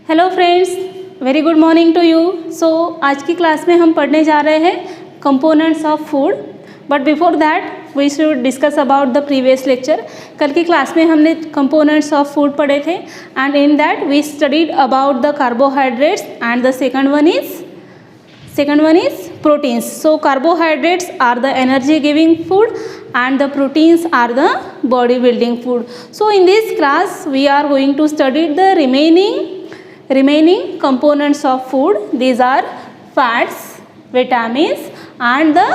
Hello friends, very good morning to you. So आज की class में हम पढ़ने जा रहे हैं components of food. But before that we should discuss about the previous lecture. कल की क्लास में हमने कंपोनेंट्स ऑफ फूड पढ़े थे and in that we studied about the carbohydrates and the second one is proteins. So carbohydrates are the energy giving food and the proteins are the body building food. So in this class we are going to study the remaining components of food. These are fats, vitamins and the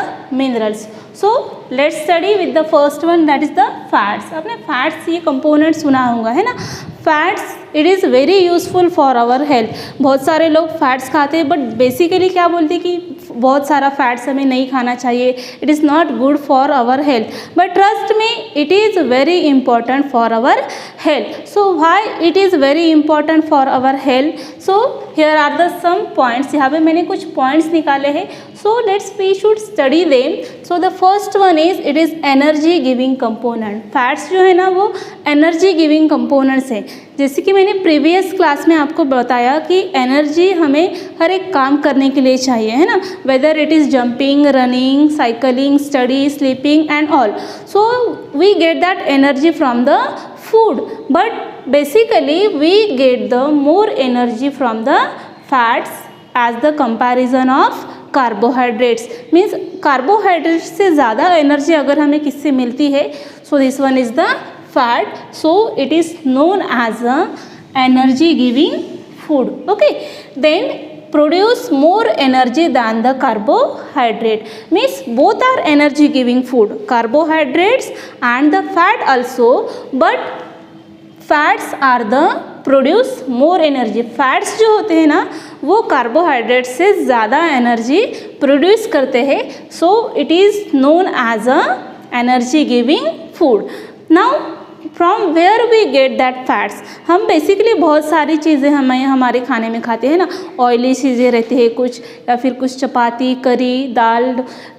minerals. So let's study with the first one, that is the fats. आपने fats ये component सुना होगा, है ना। Fats it is very useful for our health. बहुत सारे लोग fats खाते हैं बट बेसिकली क्या बोलते हैं कि बहुत सारा फैट्स हमें नहीं खाना चाहिए, it is not good for our health. But trust में it is very important for our health. So why it is very important for our health? So here are the some points. यहाँ पे मैंने कुछ points निकाले हैं, so let's we should study them. So the first one is it is energy giving component. Fats जो है ना वो एनर्जी गिविंग कंपोनेंट्स हैं। जैसे कि मैंने प्रीवियस क्लास में आपको बताया कि एनर्जी हमें हर एक काम करने के लिए चाहिए, है ना, whether it is jumping, running, cycling, study, sleeping and all. So we get that energy from the food, but basically we get the more energy from the fats as the comparison of carbohydrates. Means carbohydrates से ज़्यादा energy अगर हमें किससे मिलती है, so this one is the fat, so it is known as a energy giving food. Okay, then produce more energy than the carbohydrate. Means both are energy giving food, carbohydrates and the fat also, but fats are the produce more energy. Fats जो होते हैं ना वो carbohydrate से ज़्यादा energy produce करते हैं, so it is known as a energy giving food. Now from where we get that fats? हम बेसिकली बहुत सारी चीज़ें हमें हमारे खाने में खाते हैं ना, ऑयली चीज़ें रहती है कुछ, या फिर कुछ chapati, curry, dal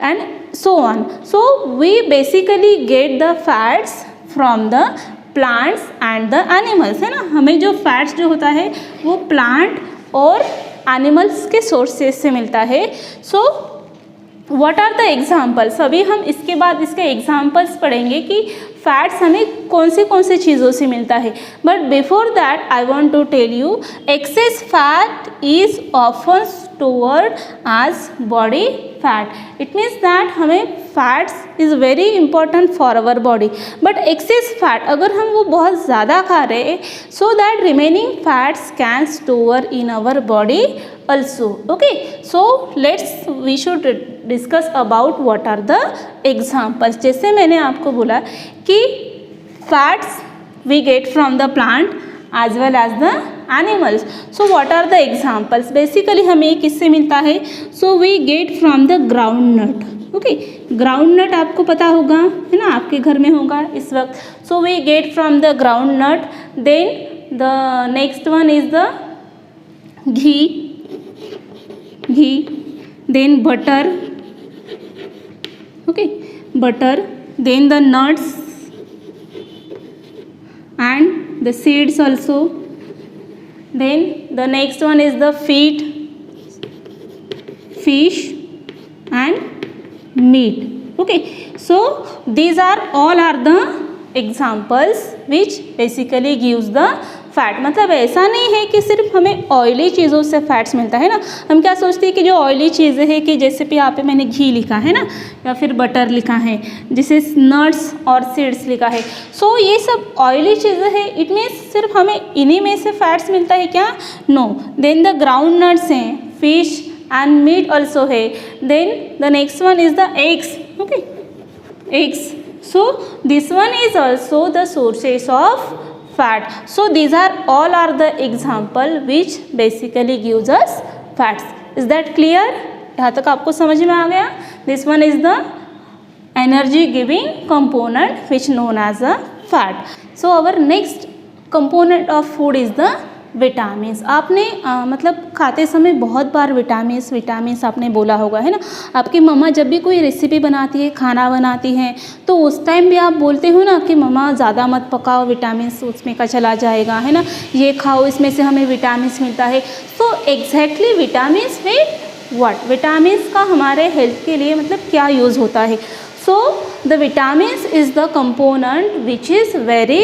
and so on. So we basically get the fats from the plants and the animals, है ना। हमें जो फैट्स जो होता है वो प्लांट और एनिमल्स के सोर्सेज से मिलता है। So what are the examples? अभी हम इसके बाद इसके एग्जाम्पल्स पढ़ेंगे कि फैट्स हमें कौन से चीज़ों से मिलता है। But before that I want to tell you, excess fat is often stored as body fat. It means that हमें fats is very important for our body, but excess fat अगर हम वो बहुत ज़्यादा खा रहे हैं, so that remaining fats can store in our body also. Okay, so we should discuss about what are the examples. जैसे मैंने आपको बोला कि fats we get from the plant as well as the animals. So what are the examples? Basically हमें किससे मिलता है? So we get from the groundnut. Okay, groundnut आपको पता होगा, है ना, आपके घर में होगा इस वक्त. So we get from the groundnut. Then the next one is the ghee, then butter. Okay, butter, then the nuts and the seeds also. Then the next one is the feet, fish and meat. Okay, so these are all are the examples which basically gives the fat. मतलब ऐसा नहीं है कि सिर्फ हमें oily चीज़ों से fats मिलता है ना। हम क्या सोचते हैं कि जो ऑयली चीज़ें हैं, कि जैसे भी यहाँ पे मैंने घी लिखा है ना, या फिर बटर लिखा है, जिसे नट्स और सीड्स लिखा है, सो ये सब ऑयली चीज़ें हैं। इट मीन्स सिर्फ हमें इन्हीं में से फैट्स मिलता है क्या? No. Then the ground nuts हैं, फिश एंड मीट ऑल्सो है। Then the next one is the eggs. Okay, eggs, so this one is also the sources of fat. So these are all are the example which basically gives us fats. Is that clear? यहाँ तक आपको समझ में आ गया? This one is the energy giving component which known as a fat. So our next component of food is the vitamins. आपने मतलब खाते समय बहुत बार विटामिन्स आपने बोला होगा, है ना। आपकी मम्मा जब भी कोई रेसिपी बनाती है, खाना बनाती हैं, तो उस टाइम भी आप बोलते हो ना कि मम्मा ज़्यादा मत पकाओ, विटामिन्स उसमें का चला जाएगा, है ना, ये खाओ, इसमें से हमें विटामिन्स मिलता है। तो एग्जैक्टली विटामिन्स में व्हाट, विटामिन्स का हमारे हेल्थ के लिए मतलब क्या यूज़ होता है। So the vitamins is the component which is very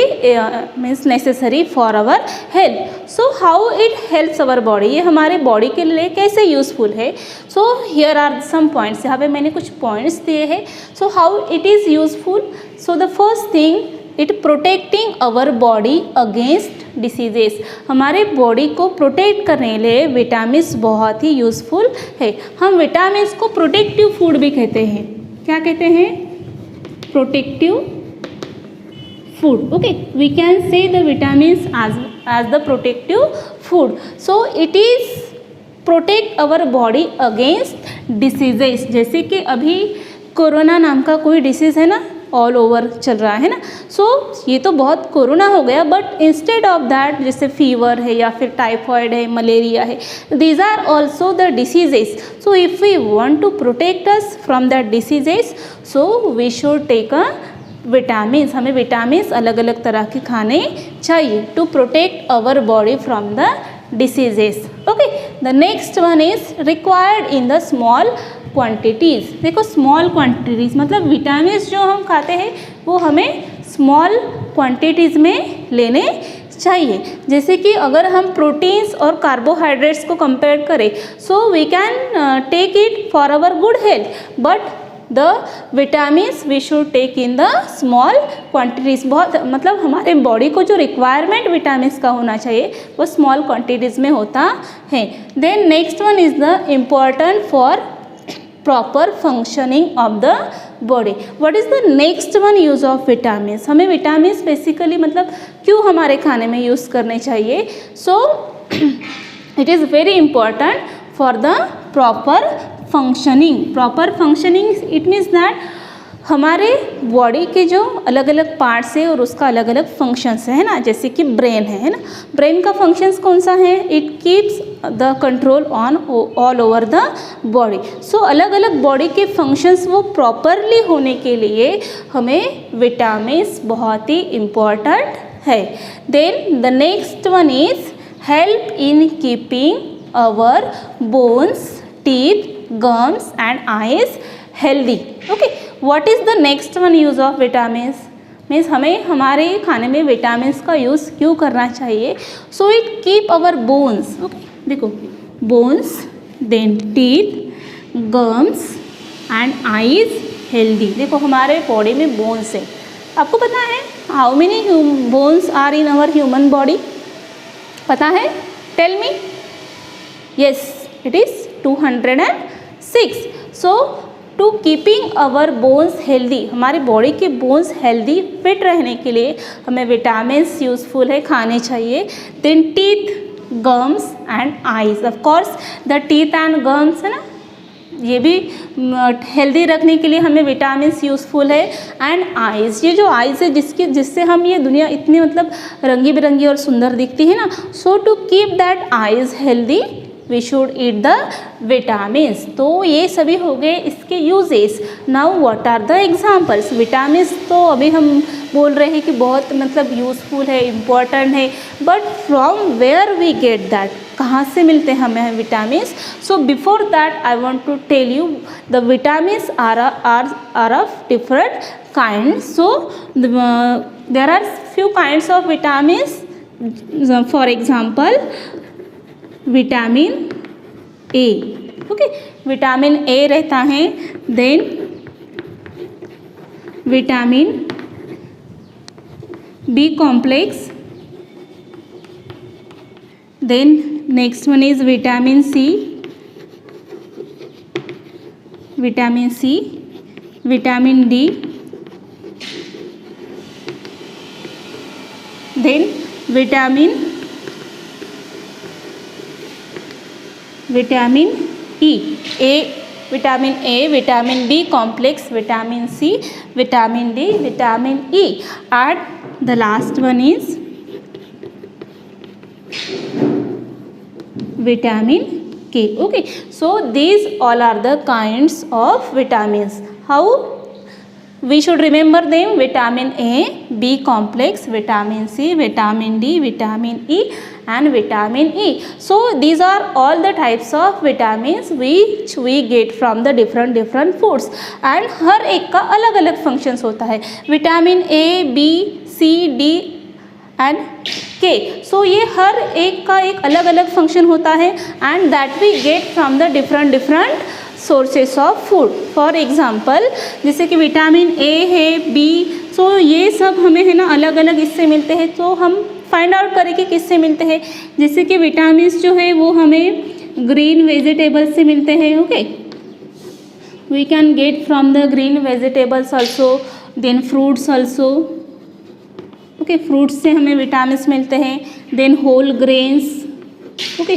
means necessary for our health. So how it helps our body, ये हमारे बॉडी के लिए कैसे यूज़फुल है। So here are some points, यहाँ पे मैंने कुछ पॉइंट्स दिए हैं। So how it is useful, so the first thing, it protecting our body against diseases. हमारे बॉडी को प्रोटेक्ट करने के लिए विटामिन्स बहुत ही यूज़फुल है। हम विटामिन्स को प्रोटेक्टिव फूड भी कहते हैं। क्या कहते हैं? Protective food. Okay, we can say the vitamins as the protective food. So it is protect our body against diseases. जैसे कि अभी कोरोना नाम का कोई डिसीज़ है ना, ऑल ओवर चल रहा है ना। सो ये तो बहुत कोरोना हो गया, बट इंस्टेड ऑफ दैट जैसे फीवर है या फिर टाइफॉइड है, मलेरिया है, these are also the diseases. So if we want to protect us from that diseases, so we should take a vitamins. हमें विटामिन्स अलग अलग तरह के खाने चाहिए to protect our body from the diseases. Okay, the next one is required in the small quantities. देखो small quantities मतलब vitamins जो हम खाते हैं वो हमें स्मॉल क्वांटिटीज़ में लेने चाहिए। जैसे कि अगर हम प्रोटीन्स और कार्बोहाइड्रेट्स को कंपेयर करें, so we can take it for our good health, but the vitamins we should take in the small quantities. बहुत मतलब हमारे बॉडी को जो रिक्वायरमेंट विटामिन्स का होना चाहिए वो स्मॉल क्वांटिटीज़ में होता है। Then next one is the important for proper functioning of the body. What is the next one use of vitamins. हमें विटामिन्स बेसिकली मतलब क्यों हमारे खाने में यूज़ करने चाहिए। So it is very important for the proper functioning. Proper functioning it means that हमारे body के जो अलग अलग पार्ट्स है और उसका अलग अलग फंक्शंस है ना। जैसे कि ब्रेन है ना, ब्रेन का फंक्शंस कौन सा है? It keeps the control on all over the body. So अलग अलग बॉडी के फंक्शंस वो प्रॉपरली होने के लिए हमें विटामिन्स बहुत ही इम्पॉर्टेंट है। Then the next one is help in keeping our bones, teeth, gums and eyes healthy. Okay, what is the next one use of vitamins means हमें हमारे खाने में विटामिन्स का यूज़ क्यों करना चाहिए। So it keep our bones. Okay, देखो bones, then teeth, gums and eyes healthy. देखो हमारे बॉडी में बोन्स है। आपको पता है how many bones are in our human body? पता है? Tell me. Yes, it is 206। So to keeping our bones healthy, हमारे बॉडी के बोन्स हेल्दी फिट रहने के लिए हमें विटामिन्स यूज़फुल है, खाने चाहिए। Then teeth, gums and eyes. Of course the teeth and gums है ना, ये भी हेल्दी रखने के लिए हमें विटामिन्स यूज़फुल है। एंड आईज़, ये जो आईज़ है जिससे हम ये दुनिया इतनी मतलब रंगी बिरंगी और सुंदर दिखती है ना। So to keep that eyes healthy we should eat the vitamins. तो ये सभी हो गए इसके uses. Now what are the examples. Vitamins तो अभी हम बोल रहे हैं कि बहुत मतलब यूज़फुल है, इम्पॉर्टेंट है, but from where we get that, कहाँ से मिलते हैं हमें vitamins. So before that I want to tell you the vitamins are of different kind. So there are few kinds of vitamins. For example vitamin A. Okay, vitamin A रहता है। Then vitamin B complex. Then next one is vitamin C, vitamin C, vitamin D, then vitamin E, vitamin A, vitamin B complex, vitamin C, vitamin D, vitamin E, and the last one is vitamin K. Okay, so these all are the kinds of vitamins. How we should remember them? Vitamin A, B complex, vitamin C, vitamin D, vitamin E and vitamin E. So these are all the types of vitamins which we get from the different foods and हर एक का अलग अलग functions होता है. Vitamin A, B, C, D and के. सो ये हर एक का एक अलग अलग फंक्शन होता है and that we get from the different sources of food. For example जैसे कि विटामिन ए है, बी, सो ये सब हमें है ना अलग अलग इससे मिलते हैं. तो हम फाइंड आउट करें कि किससे मिलते हैं. जैसे कि विटामिन जो है वो हमें ग्रीन वेजिटेबल्स से मिलते हैं. Okay, we can get from the green vegetables also, then fruits also. Okay, fruits से हमें विटामिन्स मिलते हैं. Then whole grains. Okay,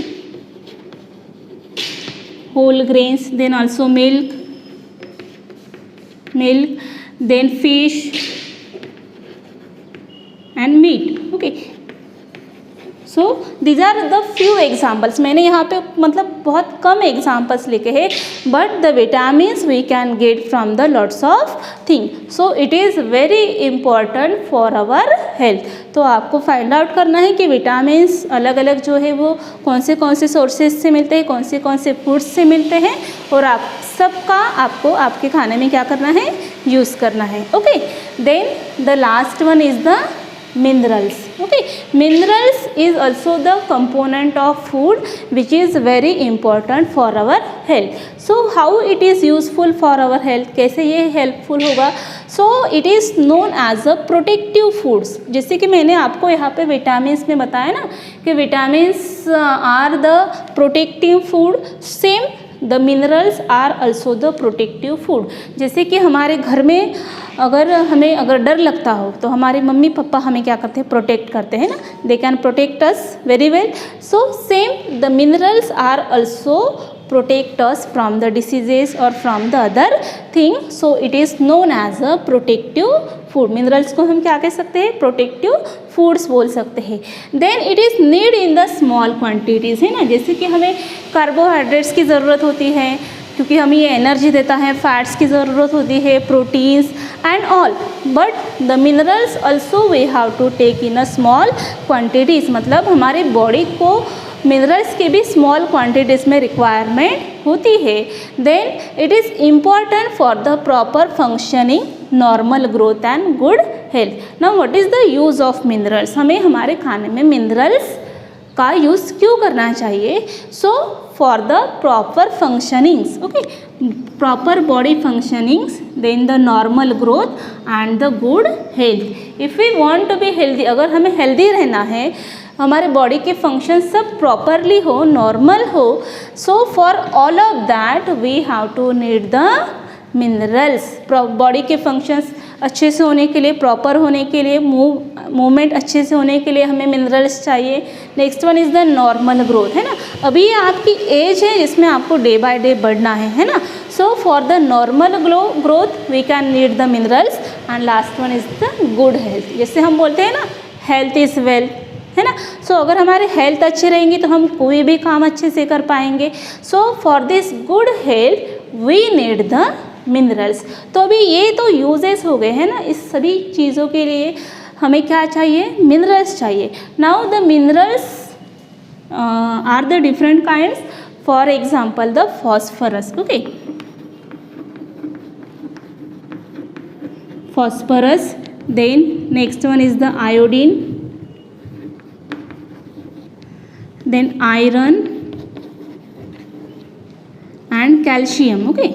whole grains. Then also milk, then fish and meat. Okay, so these are the few examples. मैंने यहाँ पे मतलब बहुत कम एग्जाम्पल्स लिखे हैं but the vitamins we can get from the lots of thing. So it is very important for our health. तो आपको फाइंड आउट करना है कि विटामिन्स अलग अलग जो है वो कौन से सोर्सेज से मिलते हैं, कौन से फूड्स से मिलते हैं और आप सबका आपको आपके खाने में क्या करना है, यूज़ करना है. Okay, then the last one is the minerals. Okay, minerals is also the component of food which is very important for our health. So how it is useful for our health, कैसे ये helpful होगा. So it is known as a protective foods. जैसे कि मैंने आपको यहाँ पे vitamins में बताया ना कि vitamins are the protective food, same the minerals are also the protective food. जैसे कि हमारे घर में अगर डर लगता हो तो हमारे मम्मी पापा हमें क्या करते हैं, प्रोटेक्ट करते हैं ना. They can protect us very well. So same the minerals are also protect us from the diseases or from the other thing. So it is known as a protective food. Minerals को हम क्या कह सकते हैं, protective foods बोल सकते हैं. Then it is need in the small quantities, है ना. जैसे कि हमें कार्बोहाइड्रेट्स की ज़रूरत होती है क्योंकि हमें ये एनर्जी देता है, फैट्स की ज़रूरत होती है, proteins and all. But the minerals also we have to take in a small quantities. मतलब हमारे बॉडी को मिनरल्स की भी स्मॉल क्वांटिटीज़ में रिक्वायरमेंट होती है. Then it is important for the proper functioning, normal growth and good health. Now what is the use of minerals. हमें हमारे खाने में मिनरल्स का यूज़ क्यों करना चाहिए. So for the proper functionings. Okay, proper body functionings, then the normal growth and the good health. If we want to be healthy, अगर हमें हेल्दी रहना है, हमारे बॉडी के फंक्शन सब प्रॉपरली हो, नॉर्मल हो, so for all of that we have to need the minerals. Body के फंक्शंस अच्छे से होने के लिए, प्रॉपर होने के लिए, मूवमेंट अच्छे से होने के लिए हमें मिनरल्स चाहिए. Next one is the normal growth, है ना. अभी ये आपकी एज है जिसमें आपको डे बाय डे बढ़ना है ना. So for the normal growth we can need the minerals. And last one is the good health. जैसे हम बोलते हैं ना, हेल्थ इज़ वेल्थ, है ना. सो अगर हमारी हेल्थ अच्छी रहेंगी तो हम कोई भी काम अच्छे से कर पाएंगे. So for this good health we need the minerals. तो अभी ये तो यूजेस हो गए हैं ना, इस सभी चीज़ों के लिए हमें क्या चाहिए, मिनरल्स चाहिए. Now the minerals are the different kinds. For example the phosphorus. Okay, phosphorus. Then next one is the iodine, then iron and calcium. Okay,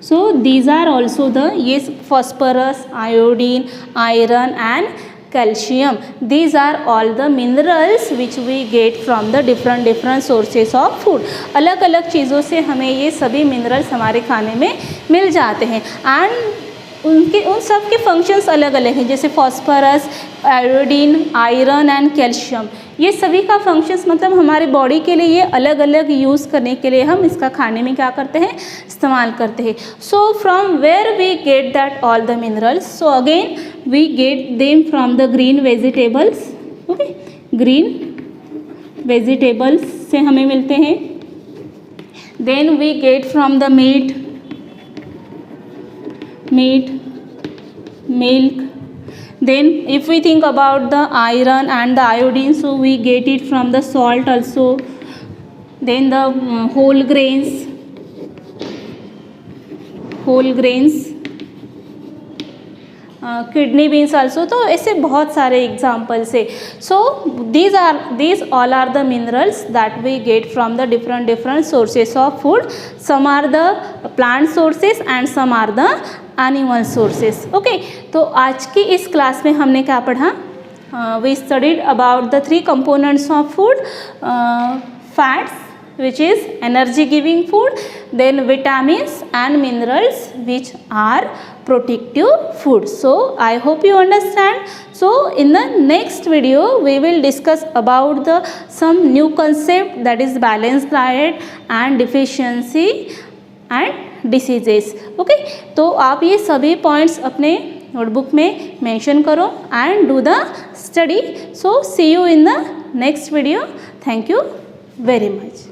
so these are also the, yes, phosphorus, iodine, iron and calcium. These are all the minerals which we get from the different sources of food. अलग अलग चीज़ों से हमें ये सभी minerals हमारे खाने में मिल जाते हैं एंड उन सब के फंक्शंस अलग अलग हैं. जैसे phosphorus, iodine, iron and calcium, ये सभी का फंक्शंस मतलब हमारे बॉडी के लिए ये अलग अलग यूज़ करने के लिए हम इसका खाने में क्या करते हैं, इस्तेमाल करते हैं. So from where we get that all the minerals. So again we get them from the green vegetables. Okay, green vegetables से हमें मिलते हैं. Then we get from the meat, milk. Then if we think about the iron and the iodine, so we get it from the salt also. Then the whole grains, kidney beans also. तो ऐसे बहुत सारे examples है. So these all are the minerals that we get from the different sources of food. Some are the plant sources and some are the animal sources. Okay, तो आज की इस class में हमने क्या पढ़ा? We studied about the 3 components of food. Fats which is energy giving food, then vitamins and minerals which are protective food. So I hope you understand. So in the next video we will discuss about the some new concept, that is balanced diet and deficiency and diseases. Okay, तो आप ये सभी points अपने notebook में mention करो and do the study. So see you in the next video. Thank you very much.